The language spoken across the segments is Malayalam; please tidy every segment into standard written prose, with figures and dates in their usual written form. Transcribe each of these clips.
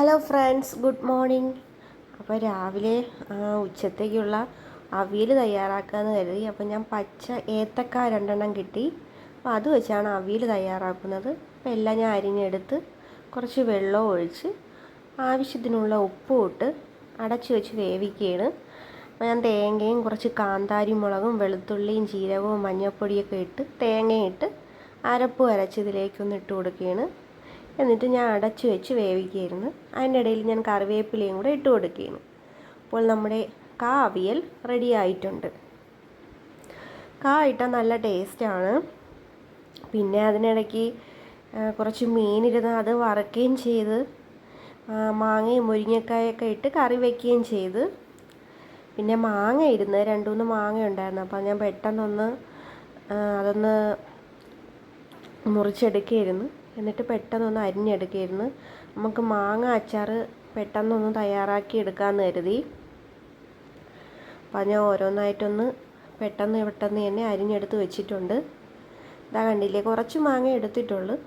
Hello friends, good morning. അപ്പോൾ രാവിലെ ഉച്ചത്തേക്കുള്ള അവിയൽ തയ്യാറാക്കാമെന്ന് കരുതി. അപ്പോൾ ഞാൻ പച്ച ഏത്തക്ക 2 കിട്ടി. അപ്പോൾ അത് വെച്ചാണ് അവിയൽ തയ്യാറാക്കുന്നത്. അപ്പോൾ എല്ലാം ഞാൻ അരിഞ്ഞെടുത്ത് കുറച്ച് വെള്ളം ഒഴിച്ച് ആവശ്യത്തിനുള്ള ഉപ്പും ഇട്ട് അടച്ച് വെച്ച് വേവിക്കുകയാണ്. അപ്പോൾ ഞാൻ തേങ്ങയും കുറച്ച് കാന്താരി മുളകും വെളുത്തുള്ളിയും ജീരകവും മഞ്ഞൾപ്പൊടിയൊക്കെ ഇട്ട് തേങ്ങയും ഇട്ട് അരപ്പ് അരച്ച് ഇതിലേക്കൊന്ന് ഇട്ട് കൊടുക്കുകയാണ്. എന്നിട്ട് ഞാൻ അടച്ചു വെച്ച് വേവിക്കുകയായിരുന്നു. അതിൻ്റെ ഇടയിൽ ഞാൻ കറിവേപ്പിലയും കൂടെ ഇട്ട് കൊടുക്കുകയാണ്. അപ്പോൾ നമ്മുടെ അവിയൽ റെഡി ആയിട്ടുണ്ട്. ഇട്ടാൽ നല്ല ടേസ്റ്റാണ്. പിന്നെ അതിനിടയ്ക്ക് കുറച്ച് മീനിരുന്ന് അത് വറക്കുകയും ചെയ്ത് മാങ്ങയും മുരിങ്ങക്കായൊക്കെ ഇട്ട് കറി വയ്ക്കുകയും ചെയ്ത്. പിന്നെ മാങ്ങ ഇരുന്ന് 2-3 മാങ്ങ ഉണ്ടായിരുന്നു. അപ്പോൾ ഞാൻ പെട്ടെന്നൊന്ന് അതൊന്ന് മുറിച്ചെടുക്കുകയായിരുന്നു. എന്നിട്ട് പെട്ടെന്നൊന്ന് അരിഞ്ഞെടുക്കുകയായിരുന്നു. നമുക്ക് മാങ്ങ അച്ചാർ പെട്ടെന്നൊന്ന് തയ്യാറാക്കി എടുക്കാമെന്ന് കരുതി. അപ്പോൾ ഞാൻ ഓരോന്നായിട്ടൊന്ന് പെട്ടെന്ന് തന്നെ അരിഞ്ഞെടുത്ത് വെച്ചിട്ടുണ്ട്. ഇതാ കണ്ടില്ലേ, കുറച്ച് മാങ്ങ എടുത്തിട്ടുള്ളൂ.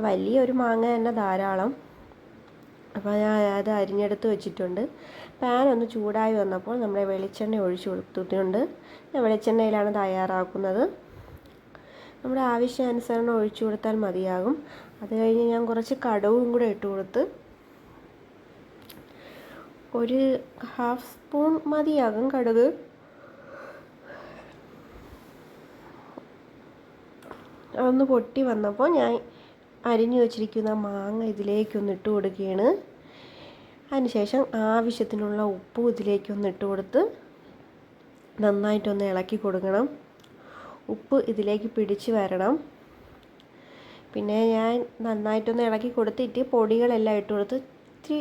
വലിയൊരു മാങ്ങ തന്നെ ധാരാളം. അപ്പോൾ ഞാൻ അത് അരിഞ്ഞെടുത്ത് വെച്ചിട്ടുണ്ട്. പാൻ ഒന്ന് ചൂടായി വന്നപ്പോൾ നമ്മുടെ വെളിച്ചെണ്ണ ഒഴിച്ചു കൊടുത്തിട്ടുണ്ട്. ഞാൻ വെളിച്ചെണ്ണയിലാണ് തയ്യാറാക്കുന്നത്. നമ്മുടെ ആവശ്യാനുസരണം ഒഴിച്ചു കൊടുത്താൽ മതിയാകും. അത് കഴിഞ്ഞ് ഞാൻ കുറച്ച് കടുകും കൂടെ ഇട്ട് കൊടുത്ത് ഒരു 1/2 സ്പൂൺ മതിയാകും കടുക്. അതൊന്ന് പൊട്ടി വന്നപ്പോൾ ഞാൻ അരിഞ്ഞു വച്ചിരിക്കുന്ന മാങ്ങ ഇതിലേക്കൊന്ന് ഇട്ട് കൊടുക്കുകയാണ്. അതിനുശേഷം ആവശ്യത്തിനുള്ള ഉപ്പും ഇതിലേക്കൊന്ന് ഇട്ട് കൊടുത്ത് നന്നായിട്ടൊന്ന് ഇളക്കി കൊടുക്കണം. ഉപ്പ് ഇതിലേക്ക് പിടിച്ച് വരണം. പിന്നെ ഞാൻ നന്നായിട്ടൊന്ന് ഇളക്കി കൊടുത്തിട്ട് പൊടികളെല്ലാം ഇട്ട് കൊടുത്ത് ഇത്തിരി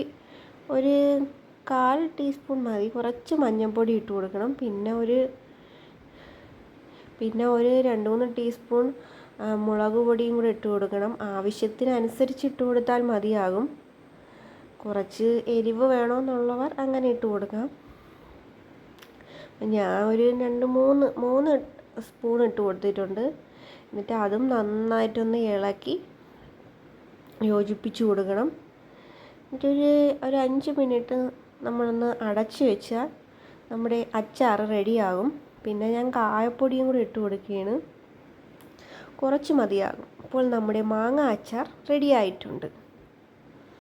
ഒരു 1/4 ടീസ്പൂൺ മതി, കുറച്ച് മഞ്ഞൾപ്പൊടി ഇട്ട് കൊടുക്കണം. പിന്നെ ഒരു 2-3 ടീസ്പൂൺ മുളക് പൊടിയും കൂടെ ഇട്ട് കൊടുക്കണം. ആവശ്യത്തിനനുസരിച്ച് ഇട്ട് കൊടുത്താൽ മതിയാകും. കുറച്ച് എരിവ് വേണമെന്നുള്ളവർ അങ്ങനെ ഇട്ട് കൊടുക്കാം. ഞാൻ ഒരു 2-3 സ്പൂൺ ഇട്ട് കൊടുത്തിട്ടുണ്ട്. എന്നിട്ട് അതും നന്നായിട്ടൊന്ന് ഇളക്കി യോജിപ്പിച്ച് കൊടുക്കണം. എന്നിട്ടൊരു 5 മിനിറ്റ് നമ്മളൊന്ന് അടച്ച് വെച്ചാൽ നമ്മുടെ അച്ചാർ റെഡിയാകും. പിന്നെ ഞാൻ കായപ്പൊടിയും കൂടി ഇട്ട് കൊടുക്കുകയാണ്. കുറച്ച് മതിയാകും. അപ്പോൾ നമ്മുടെ മാങ്ങ അച്ചാർ റെഡി ആയിട്ടുണ്ട്.